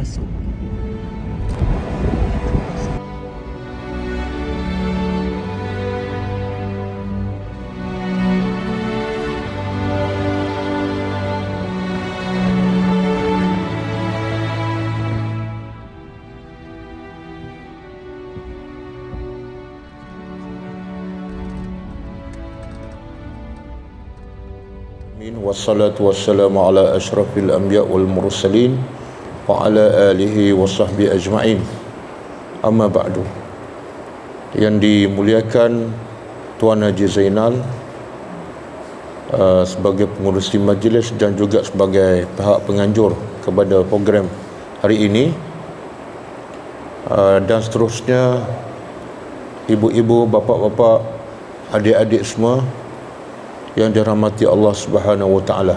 masuk. Wassalatu wassalamu ala asyrafil anbiya wal mursalin wa ala alihi wa sahbihi ajma'in. Amma ba'du. Yang dimuliakan Tuan Haji Zainal sebagai pengurus di majlis dan juga sebagai pihak penganjur kepada program hari ini, dan seterusnya ibu-ibu, bapa-bapa, adik-adik semua yang dirahmati Allah Subhanahu wa taala.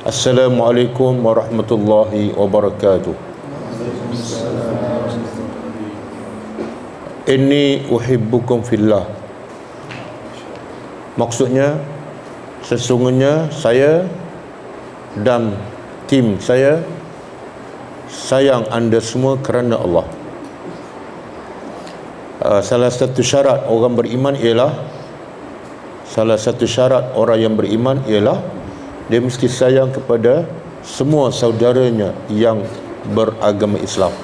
Assalamualaikum warahmatullahi wabarakatuh. Inni uhibbukum fillah. Maksudnya, sesungguhnya saya dan tim saya sayang anda semua kerana Allah. Salah satu syarat orang beriman ialah dia mesti sayang kepada semua saudaranya yang beragama Islam.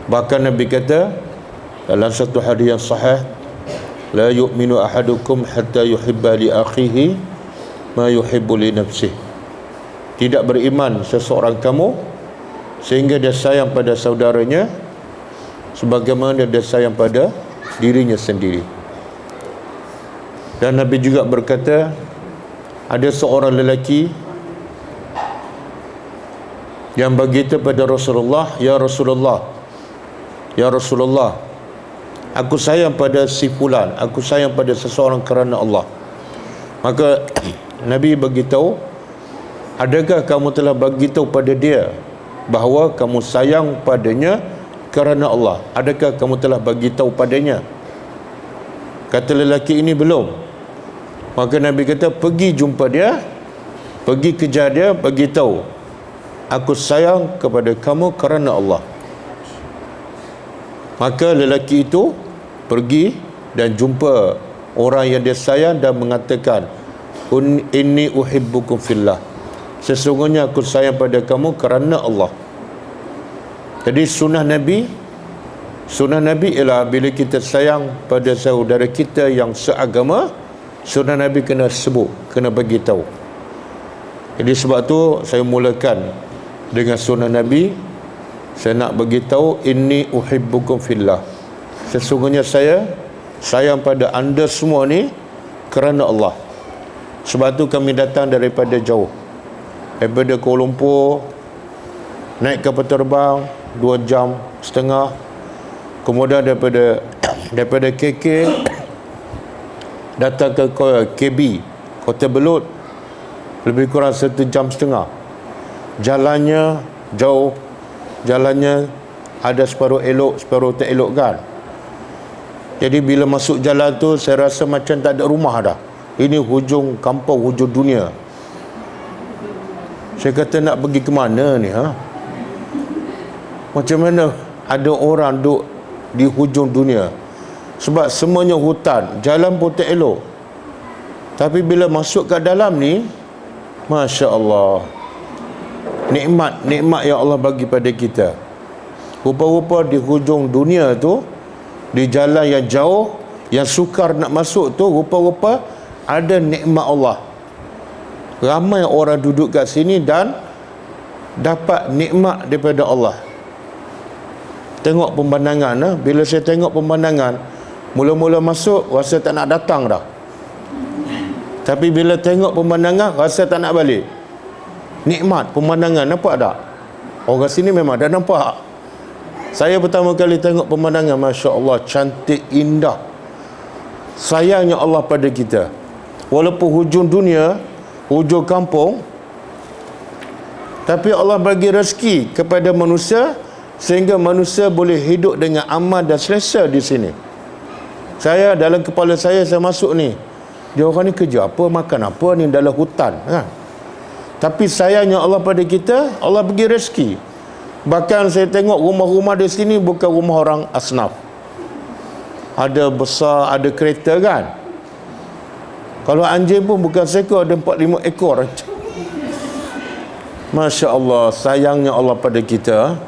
Bahkan Nabi kata dalam satu hadis yang sahih, la yu'minu ahadukum hatta yuhibba li akhihi ma yuhibbu li nafsihi. Tidak beriman seseorang kamu sehingga dia sayang pada saudaranya sebagaimana dia sayang pada dirinya sendiri. Dan Nabi juga berkata, ada seorang lelaki yang berkata pada Rasulullah, Ya Rasulullah, aku sayang pada si fulan, aku sayang pada seseorang kerana Allah. Maka Nabi beritahu, adakah kamu telah beritahu pada dia bahawa kamu sayang padanya kerana Allah? Adakah kamu telah beritahu padanya? Kata lelaki ini, belum. Maka Nabi kata, pergi jumpa dia, pergi kejar dia, beritahu, aku sayang kepada kamu kerana Allah. Maka lelaki itu pergi dan jumpa orang yang dia sayang dan mengatakan, inni uhibbukum fillah. Sesungguhnya aku sayang pada kamu kerana Allah. Jadi sunnah Nabi ialah bila kita sayang pada saudara kita yang seagama, sunnah Nabi kena sebut, kena bagi tahu. Jadi sebab tu saya mulakan dengan sunnah Nabi. Saya nak bagi tahu, inni uhibbukum fillah. Sesungguhnya saya sayang pada anda semua ni kerana Allah. Sebab tu kami datang daripada jauh, daripada Kuala Lumpur, naik kapal terbang 2 jam setengah, kemudian daripada KK datang ke KB, Kota Belud, lebih kurang 1 jam setengah. Jalannya jauh, jalannya ada separuh elok, separuh tak elok kan. Jadi bila masuk jalan tu, saya rasa macam tak ada rumah dah. Ini hujung kampung, hujung dunia. Saya kata, nak pergi ke mana ni, Macam mana ada orang duduk di hujung dunia? Sebab semuanya hutan, jalan pun tak elok. Tapi bila masuk ke dalam ni, Masya Allah, nikmat yang Allah bagi pada kita. Rupa-rupa di hujung dunia tu, di jalan yang jauh, yang sukar nak masuk tu, rupa-rupa ada nikmat Allah. Ramai orang duduk kat sini dan dapat nikmat daripada Allah. Tengok pemandangan, bila saya tengok pemandangan, mula-mula masuk rasa tak nak datang dah. Tapi bila tengok pemandangan rasa tak nak balik. Nikmat pemandangan, nampak tak? Orang sini memang dah nampak. Saya pertama kali tengok pemandangan, Masya Allah, cantik, indah. Sayangnya Allah pada kita. Walaupun hujung dunia, hujung kampung, tapi Allah bagi rezeki kepada manusia sehingga manusia boleh hidup dengan aman dan selesa di sini. Saya, dalam kepala saya masuk ni, dia orang ni kerja apa, makan apa ni dalam hutan, Tapi sayangnya Allah pada kita, Allah bagi rezeki. Bahkan saya tengok rumah-rumah di sini bukan rumah orang asnaf. Ada besar, ada kereta kan. Kalau anjing pun bukan seekor, ada 4-5 ekor. Masya Allah, sayangnya Allah pada kita.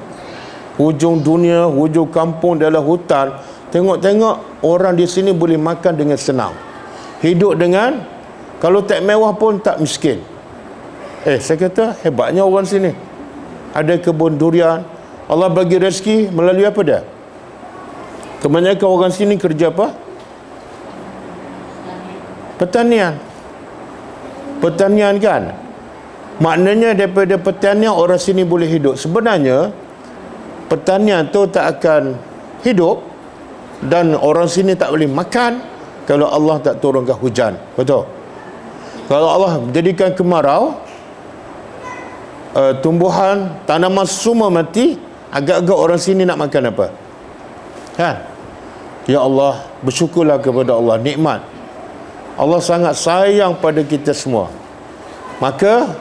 Hujung dunia, hujung kampung dalam hutan, tengok-tengok orang di sini boleh makan dengan senang. Hidup dengan, kalau tak mewah pun tak miskin. Saya kata hebatnya orang sini. Ada kebun durian, Allah bagi rezeki melalui apa dia? Kebanyakan orang sini kerja apa? Pertanian. Pertanian kan? Maknanya daripada pertanian orang sini boleh hidup. Sebenarnya pertanian tu tak akan hidup dan orang sini tak boleh makan kalau Allah tak turunkan hujan. Betul? Kalau Allah jadikan kemarau, tumbuhan, tanaman semua mati, agak-agak orang sini nak makan apa? Kan? Ya Allah, bersyukurlah kepada Allah, nikmat. Allah sangat sayang pada kita semua. Maka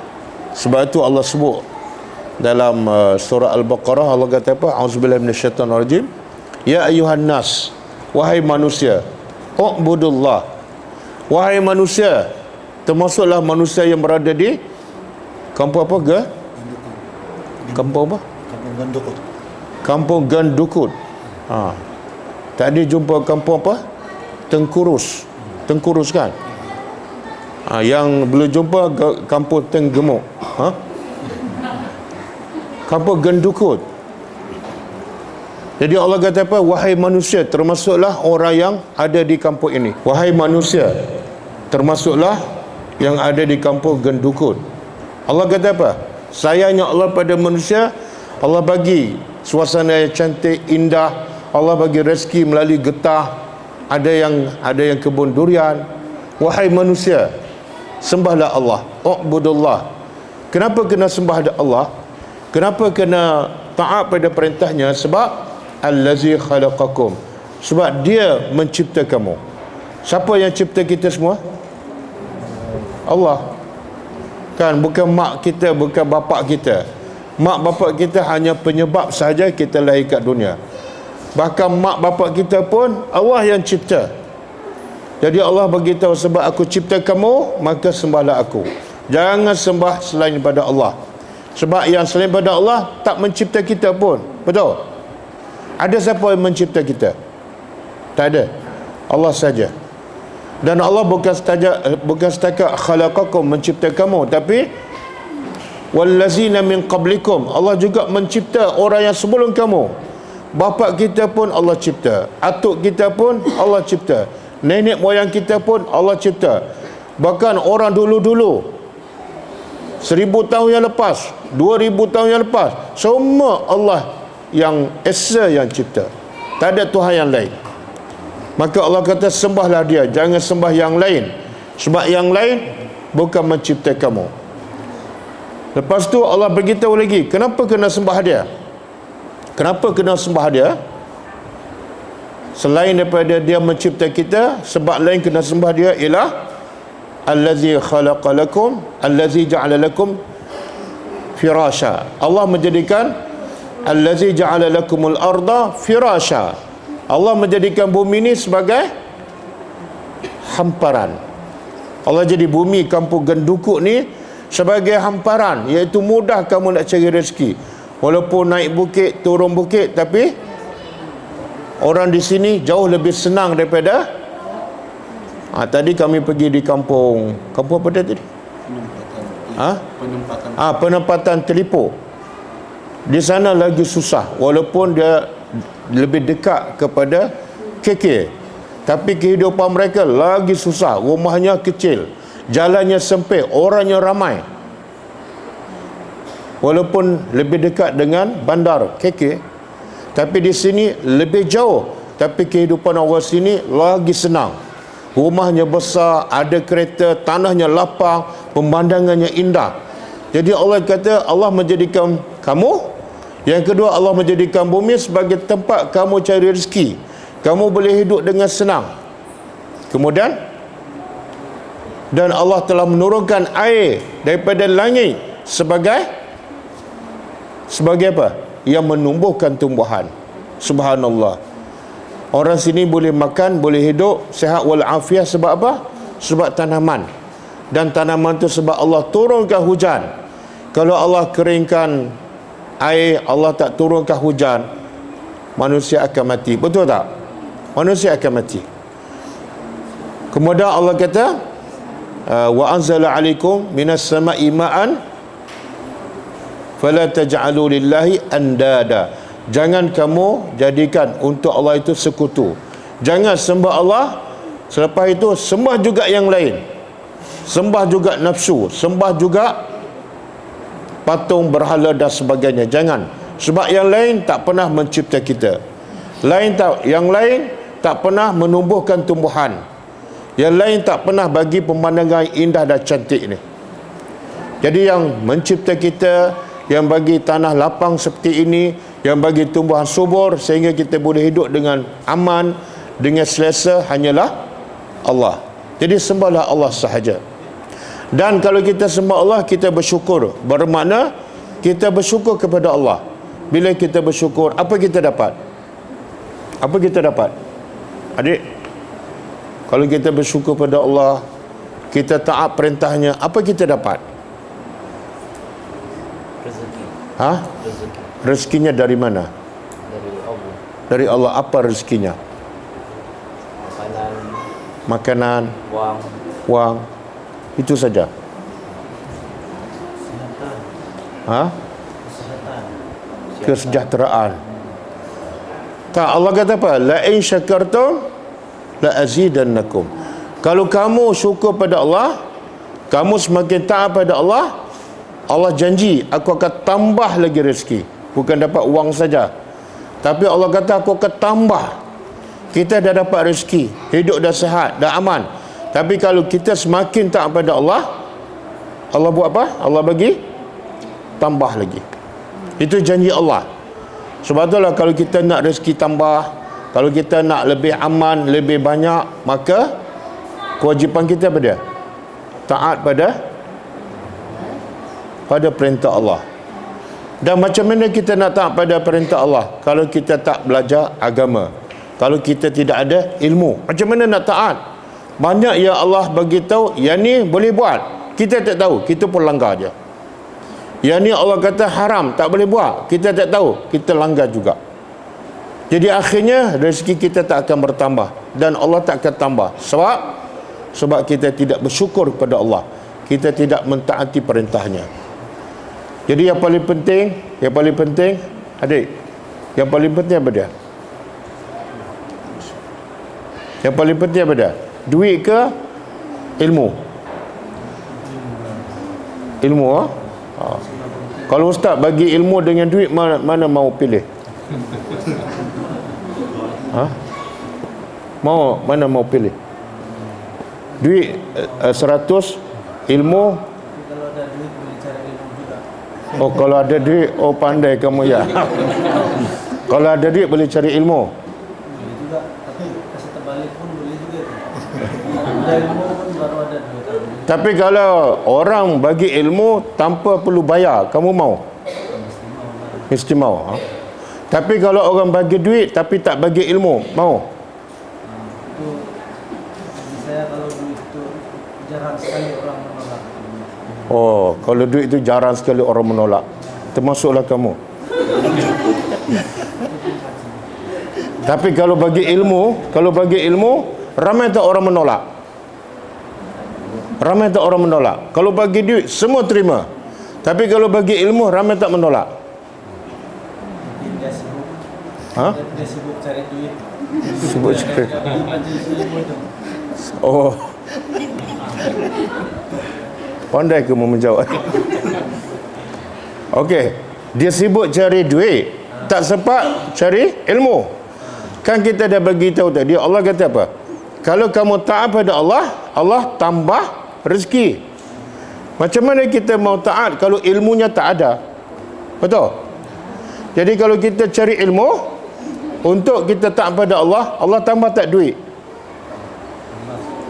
sebab itu Allah sebut dalam surah Al-Baqarah, Allah kata apa? Auzubillahi minasyaitonirrajim. Ya ayuhan nas, wahai manusia, u'budullah. Wahai manusia, termasuklah manusia yang berada di kampung apa ke? Kampung apa? Kampung Gandukut. Kampung Gandukut. Tadi jumpa kampung apa? Tengkurus. Tengkurus kan? Yang belum jumpa kampung Tenggemuk. Kampung Gandukut. Jadi Allah kata apa? Wahai manusia, termasuklah orang yang ada di kampung ini. Wahai manusia, termasuklah yang ada di kampung Gandukut. Allah kata apa? Sayangnya Allah pada manusia, Allah bagi suasana yang cantik, indah. Allah bagi rezeki melalui getah. Ada yang kebun durian. Wahai manusia, sembahlah Allah. U'budullah. Kenapa kena sembah Allah? Kenapa kena taat pada perintahnya? Sebab allazi khalaqakum. Sebab dia mencipta kamu. Siapa yang cipta kita semua? Allah. Kan, bukan mak kita, bukan bapak kita. Mak bapak kita hanya penyebab sahaja kita lahir kat dunia. Bahkan mak bapak kita pun Allah yang cipta. Jadi Allah beritahu, sebab aku cipta kamu, maka sembahlah aku. Jangan sembah selain daripada Allah. Sebab yang selain daripada Allah tak mencipta kita pun. Betul? Ada siapa yang mencipta kita? Tak ada. Allah saja. Dan Allah bukan setakat khalaqakum, mencipta kamu, tapi wallazina min qablikum, Allah juga mencipta orang yang sebelum kamu. Bapa kita pun Allah cipta, atuk kita pun Allah cipta, nenek moyang kita pun Allah cipta. Bahkan orang dulu-dulu 1000 tahun yang lepas, 2000 tahun yang lepas, semua Allah yang esa yang cipta. Tak ada Tuhan yang lain. Maka Allah kata sembahlah dia, jangan sembah yang lain. Sebab yang lain bukan mencipta kamu. Lepas tu Allah beritahu lagi, kenapa kena sembah dia? Kenapa kena sembah dia? Selain daripada dia mencipta kita, sebab lain kena sembah dia ialah allazi khalaqa lakum, allazi ja'ala lakum firasha. Allah menjadikan allazi ja'ala lakumul arda firasha. Allah menjadikan bumi ini sebagai hamparan. Allah jadi bumi kampung Gandukut ni sebagai hamparan, iaitu mudah kamu nak cari rezeki. Walaupun naik bukit, turun bukit, tapi orang di sini jauh lebih senang daripada tadi kami pergi di kampung apa dia tadi? Penempatan Telipuk. Di sana lagi susah, walaupun dia lebih dekat kepada KK, tapi kehidupan mereka lagi susah. Rumahnya kecil, jalannya sempit, orangnya ramai. Walaupun lebih dekat dengan bandar KK, tapi di sini lebih jauh, tapi kehidupan orang sini lagi senang. Rumahnya besar, ada kereta, tanahnya lapang, pemandangannya indah. Jadi Allah kata, Allah menjadikan kamu. Yang kedua, Allah menjadikan bumi sebagai tempat kamu cari rezeki. Kamu boleh hidup dengan senang. Kemudian Dan Allah telah menurunkan air daripada langit sebagai apa? Yang menumbuhkan tumbuhan. Subhanallah. Orang sini boleh makan, boleh hidup sihat walafiat sebab apa? Sebab tanaman. Dan tanaman itu sebab Allah turunkan hujan. Kalau Allah keringkan air, Allah tak turunkan hujan, manusia akan mati. Betul tak? Manusia akan mati. Kemudian Allah kata, wa anzala alaikum minas sama'i ma'an fala taj'alu lillahi andada. Jangan kamu jadikan untuk Allah itu sekutu. Jangan sembah Allah, selepas itu sembah juga yang lain. Sembah juga nafsu, sembah juga patung, berhala dan sebagainya. Jangan. Sebab yang lain tak pernah mencipta kita. Yang lain tak pernah menumbuhkan tumbuhan. Yang lain tak pernah bagi pemandangan indah dan cantik ni. Jadi yang mencipta kita, yang bagi tanah lapang seperti ini, yang bagi tumbuhan subur sehingga kita boleh hidup dengan aman, dengan selesa, hanyalah Allah. Jadi sembahlah Allah sahaja. Dan kalau kita sembah Allah, kita bersyukur. Bermakna kita bersyukur kepada Allah. Bila kita bersyukur, apa kita dapat? Apa kita dapat? Adik, kalau kita bersyukur pada Allah, kita taat perintahnya, apa kita dapat? Rezeki. Rezeki. Rezekinya dari mana? Dari Allah. Dari Allah. Apa rezekinya? Makanan. Wang. Itu saja. Kesejahteraan. Tak, Allah kata apa? La in syakartum la azidannakum. Kalau kamu syukur pada Allah, kamu semakin taat pada Allah, Allah janji aku akan tambah lagi rezeki. Bukan dapat wang saja, tapi Allah kata aku akan tambah. Kita dah dapat rezeki, hidup dah sihat, dah aman. Tapi kalau kita semakin taat pada Allah, Allah buat apa? Allah bagi tambah lagi. Itu janji Allah. Sebab itulah kalau kita nak rezeki tambah, kalau kita nak lebih aman, lebih banyak, maka kewajipan kita apa dia? Taat pada perintah Allah. Dan macam mana kita nak taat pada perintah Allah kalau kita tak belajar agama, kalau kita tidak ada ilmu? Macam mana nak taat? Banyak yang Allah bagi tahu, yang ni boleh buat, kita tak tahu, kita pun langgar je. Yang ni Allah kata haram, tak boleh buat, kita tak tahu, kita langgar juga. Jadi akhirnya rezeki kita tak akan bertambah dan Allah tak akan tambah. Sebab kita tidak bersyukur kepada Allah, kita tidak mentaati perintahnya. Jadi yang paling penting adik, yang paling penting apa dia? Yang paling penting apa dia? Duit ke ilmu? Ilmu. Kalau ustaz bagi ilmu dengan duit, mana mau pilih? Mana mau pilih? Duit 100, ilmu. Kalau ada duit boleh cari ilmu juga. Oh, kalau ada duit, oh pandai kamu ya. Kalau ada duit boleh cari ilmu. Boleh juga, tapi kasih terbalik pun boleh juga. Ada ilmu pun baru ada duit. Tapi kalau orang bagi ilmu tanpa perlu bayar, kamu mau? Mesti mau. Tapi kalau orang bagi duit tapi tak bagi ilmu, mau? Itu saya kalau duit itu jarang sekali orang menolak. Oh, kalau duit itu jarang sekali orang menolak. Termasuklah kamu. Tapi kalau bagi ilmu, ramai tak orang menolak? Ramai tak orang menolak? Kalau bagi duit, semua terima. Tapi kalau bagi ilmu, ramai tak menolak? Dia sibuk. Dia sibuk cari duit. Sibuk cari. Oh. Pandai kamu menjawab. Okey, dia sibuk cari duit, tak sempat cari ilmu. Kan kita dah bagi tahu tadi, Allah kata apa? Kalau kamu taat pada Allah, Allah tambah rezeki. Macam mana kita mau taat kalau ilmunya tak ada? Betul? Jadi kalau kita cari ilmu untuk kita taat pada Allah, Allah tambah tak duit?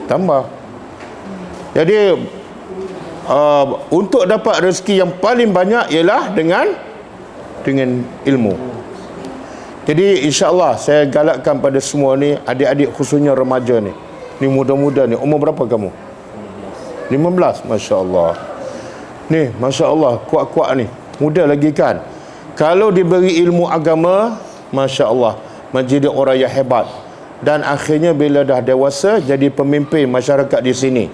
Tambah. Jadi untuk dapat rezeki yang paling banyak ialah dengan ilmu. Jadi insya-Allah saya galakkan pada semua ni, adik-adik khususnya remaja ni. Ni muda-muda ni, umur berapa kamu? 15. Masya-Allah. Ni, masya-Allah, kuat-kuat ni. Muda lagi kan. Kalau diberi ilmu agama, masya-Allah, menjadi orang yang hebat. Dan akhirnya bila dah dewasa jadi pemimpin masyarakat di sini.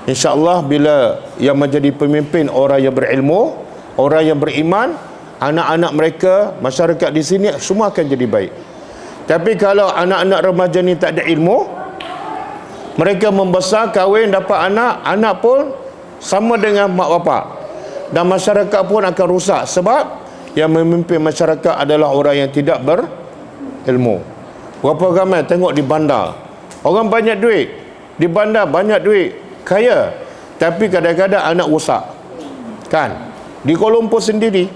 InsyaAllah bila yang menjadi pemimpin orang yang berilmu, orang yang beriman, anak-anak mereka, masyarakat di sini semua akan jadi baik. Tapi kalau anak-anak remaja ni tak ada ilmu, mereka membesar, kahwin, dapat anak, anak pun sama dengan mak bapak. Dan masyarakat pun akan rusak sebab yang memimpin masyarakat adalah orang yang tidak berilmu. Berapa ramai tengok di bandar, orang banyak duit, di bandar banyak duit, kaya, tapi kadang-kadang anak rosak. Kan? Di Kuala Lumpur sendiri,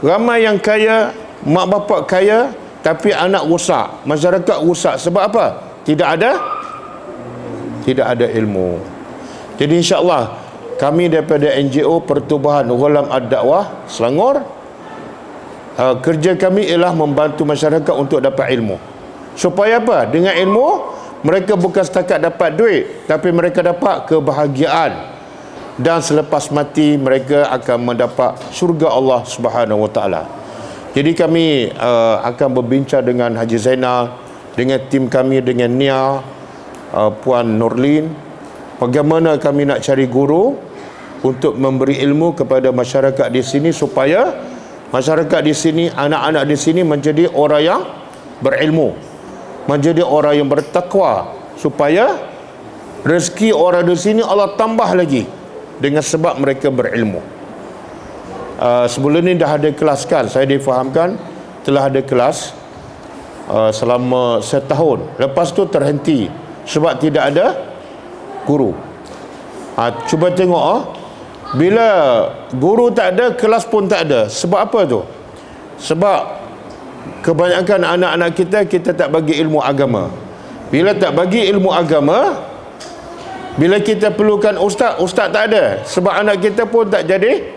ramai yang kaya, mak bapak kaya, tapi anak rosak, masyarakat rosak. Sebab apa? Tidak ada ilmu. Jadi insya-Allah kami daripada NGO Pertubuhan Ghulam Ad-Dakwah Selangor, kerja kami ialah membantu masyarakat untuk dapat ilmu. Supaya apa? Dengan ilmu, mereka bukan setakat dapat duit, tapi mereka dapat kebahagiaan. Dan selepas mati, mereka akan mendapat syurga Allah Subhanahu Wa Taala. Jadi kami akan berbincang dengan Haji Zainal, dengan tim kami, dengan Nia, Puan Nurlin, bagaimana kami nak cari guru untuk memberi ilmu kepada masyarakat di sini supaya masyarakat di sini, anak-anak di sini menjadi orang yang berilmu, menjadi orang yang bertakwa, supaya rezeki orang di sini Allah tambah lagi dengan sebab mereka berilmu. Sebelum ni dah ada kelas kan, saya difahamkan telah ada kelas selama setahun. Lepas tu terhenti sebab tidak ada guru. Cuba tengok, bila guru tak ada, kelas pun tak ada. Sebab apa tu? Sebab kebanyakan anak-anak kita tak bagi ilmu agama. Bila tak bagi ilmu agama, bila kita perlukan ustaz tak ada. Sebab anak kita pun tak jadi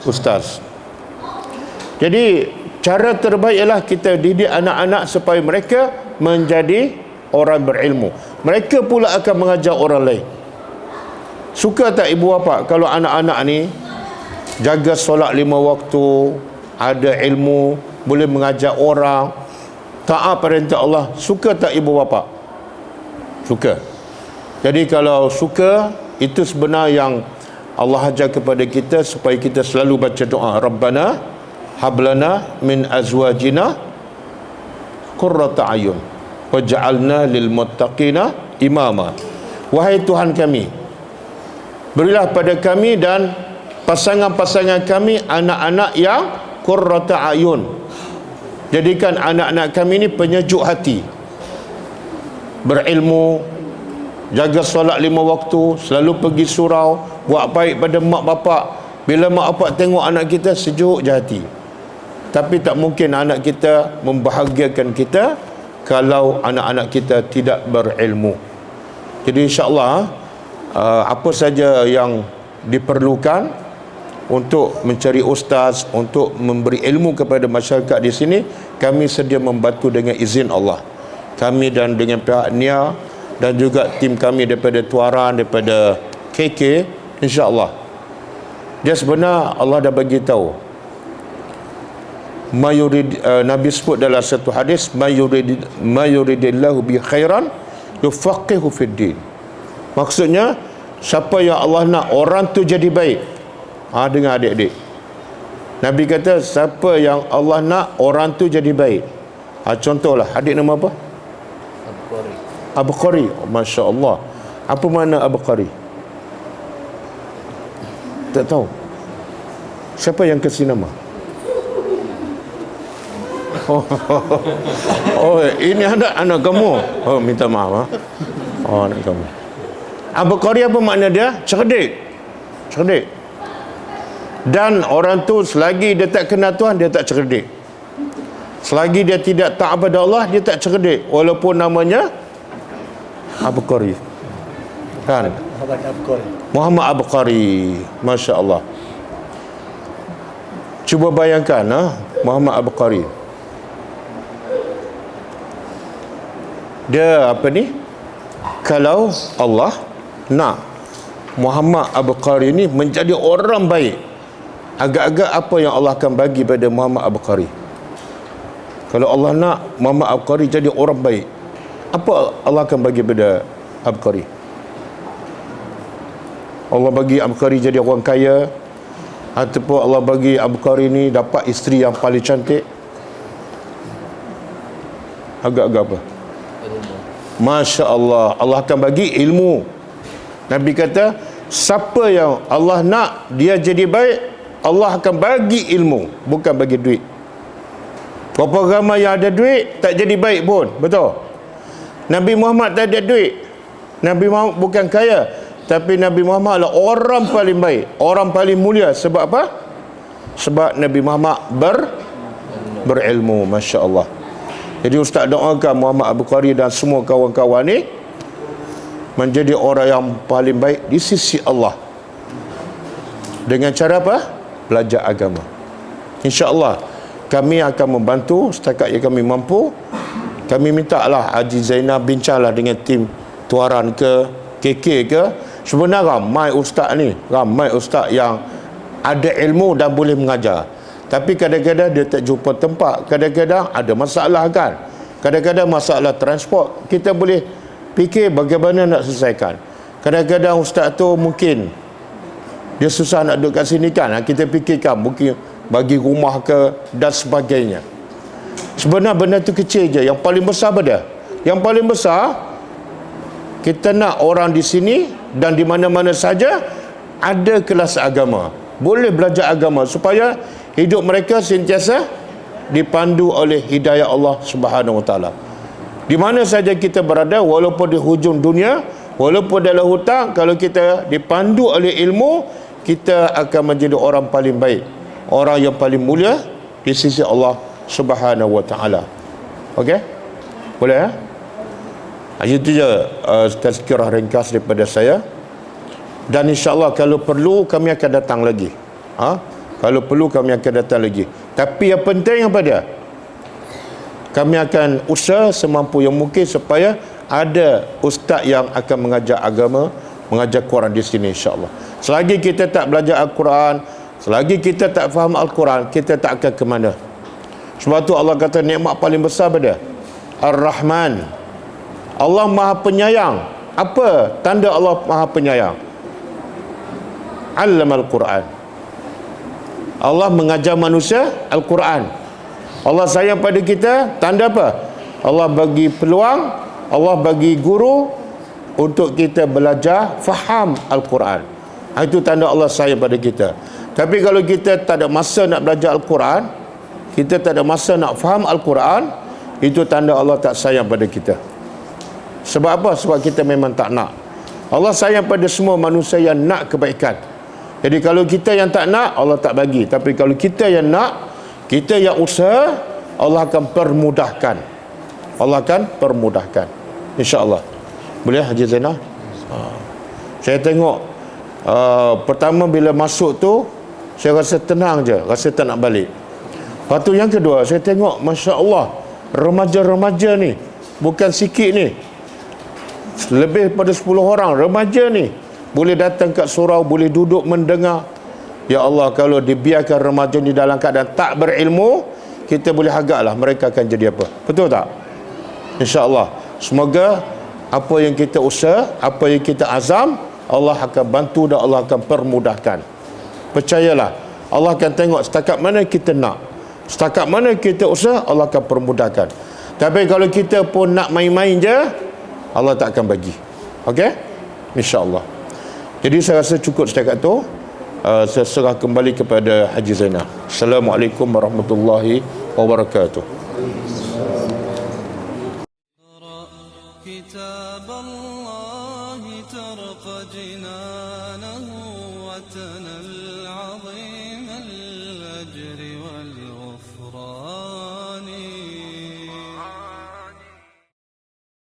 ustaz. Jadi cara terbaik ialah kita didik anak-anak supaya mereka menjadi orang berilmu. Mereka pula akan mengajar orang lain. Suka tak ibu bapa kalau anak-anak ni jaga solat 5 waktu, ada ilmu, boleh mengajar orang, taat perintah Allah? Suka tak ibu bapa? Suka. Jadi kalau suka, itu sebenar yang Allah ajar kepada kita supaya kita selalu baca doa, Rabbana hablana min azwajina qurrata ayun waj'alna lil muttaqina imama. Wahai Tuhan kami, berilah pada kami dan pasangan-pasangan kami anak-anak yang qurrata ayun. Jadikan anak-anak kami ini penyejuk hati, berilmu, jaga solat 5 waktu, selalu pergi surau, buat baik pada mak bapak. Bila mak bapak tengok anak kita, sejuk je hati. Tapi tak mungkin anak kita membahagiakan kita kalau anak-anak kita tidak berilmu. Jadi insya-Allah apa saja yang diperlukan untuk mencari ustaz, untuk memberi ilmu kepada masyarakat di sini, kami sedia membantu dengan izin Allah. Kami dan dengan pihak Nia dan juga tim kami daripada Tuaran, daripada KK, insya-Allah. Dia sebenar Allah dah bagi tahu. Nabi sebut dalam satu hadis, mayuridillahu bi khairan yufaqihu fid din. Maksudnya siapa yang Allah nak orang tu jadi baik. Dengar adik-adik, Nabi kata siapa yang Allah nak orang tu jadi baik. Contohlah, adik nama apa? Abqari. Masya Allah. Apa makna Abqari? Tak tahu. Siapa yang kasih nama? Ini anak kamu. Minta maaf. Anak kamu. Abqari apa makna dia? Cerdik. Dan orang tu selagi dia tak kenal Tuhan, dia tak cerdik. Selagi dia tidak taat pada Allah, dia tak cerdik, walaupun namanya Abqari. Kan? Muhammad Abqari. Muhammad Abqari. Masya Allah. Cuba bayangkan Muhammad Abqari. Dia apa ni? Kalau Allah nak Muhammad Abqari ni menjadi orang baik, agak-agak apa yang Allah akan bagi pada Muhammad Abqari? Kalau Allah nak Muhammad Abqari jadi orang baik, apa Allah akan bagi pada Abqari? Allah bagi Abqari jadi orang kaya, ataupun Allah bagi Abqari ni dapat isteri yang paling cantik? Agak-agak apa? Masya Allah, Allah akan bagi ilmu. Nabi kata, siapa yang Allah nak dia jadi baik, Allah akan bagi ilmu, bukan bagi duit. Berapa ramai yang ada duit tak jadi baik pun, betul? Nabi Muhammad tak ada duit, Nabi Muhammad bukan kaya, tapi Nabi Muhammad adalah orang paling baik, orang paling mulia. Sebab apa? Sebab Nabi Muhammad berilmu. Masya Allah. Jadi Ustaz doakan Muhammad Abqari dan semua kawan-kawan ni menjadi orang yang paling baik di sisi Allah. Dengan cara apa? Belajar agama. InsyaAllah kami akan membantu setakat yang kami mampu. Kami minta lah Haji Zainal bincanglah dengan tim Tuaran ke KK ke. Sebenarnya ramai ustaz ni, ramai ustaz yang ada ilmu dan boleh mengajar, tapi kadang-kadang dia tak jumpa tempat, kadang-kadang ada masalah kan, kadang-kadang masalah transport. Kita boleh fikir bagaimana nak selesaikan. Kadang-kadang ustaz tu mungkin dia susah nak duduk kat sini kan, kita fikirkan mungkin bagi rumah ke dan sebagainya. Sebenarnya benda tu kecil je. Yang paling besar apa? Yang paling besar, kita nak orang di sini dan di mana-mana saja ada kelas agama, boleh belajar agama, supaya hidup mereka sentiasa dipandu oleh hidayah Allah Subhanahu Wa Taala. Di mana saja kita berada, walaupun di hujung dunia, walaupun dalam hutang, kalau kita dipandu oleh ilmu, kita akan menjadi orang paling baik, orang yang paling mulia di sisi Allah Subhanahu Wa Taala. Okey? Boleh ya? Itu je tazkirah ringkas daripada saya. Dan insyaAllah kalau perlu kami akan datang lagi. Kalau perlu kami akan datang lagi. Tapi yang penting apa dia? Kami akan usaha semampu yang mungkin supaya ada ustaz yang akan mengajar agama, mengajar Quran di sini insyaAllah. Selagi kita tak belajar Al-Quran, selagi kita tak faham Al-Quran, kita tak akan ke mana. Sebab tu Allah kata nikmat paling besar pada Ar-Rahman. Allah Maha Penyayang. Apa tanda Allah Maha Penyayang? Allamal Quran. Allah mengajar manusia Al-Quran. Allah sayang pada kita, tanda apa? Allah bagi peluang, Allah bagi guru untuk kita belajar faham Al-Quran. Itu tanda Allah sayang pada kita. Tapi kalau kita tak ada masa nak belajar Al-Quran, kita tak ada masa nak faham Al-Quran, itu tanda Allah tak sayang pada kita. Sebab apa? Sebab kita memang tak nak. Allah sayang pada semua manusia yang nak kebaikan. Jadi kalau kita yang tak nak, Allah tak bagi. Tapi kalau kita yang nak, kita yang usaha, Allah akan permudahkan. Allah akan permudahkan, InsyaAllah. Boleh Haji Zainal? Saya tengok pertama bila masuk tu, saya rasa tenang je, rasa tak nak balik. Lepas tu yang kedua, saya tengok Masya Allah, remaja-remaja ni, bukan sikit ni, lebih pada 10 orang remaja ni boleh datang kat surau, boleh duduk mendengar. Ya Allah, kalau dibiarkan remaja ni dalam keadaan tak berilmu, kita boleh agaklah mereka akan jadi apa. Betul tak? InsyaAllah. Semoga apa yang kita usaha, apa yang kita azam, Allah akan bantu dan Allah akan permudahkan. Percayalah, Allah akan tengok setakat mana kita nak, setakat mana kita usaha, Allah akan permudahkan. Tapi kalau kita pun nak main-main je, Allah tak akan bagi. Okey? InsyaAllah. Jadi saya rasa cukup setakat tu. Saya serah kembali kepada Haji Zainal. Assalamualaikum warahmatullahi wabarakatuh. كتاب الله ترق جنانه وتنى العظيم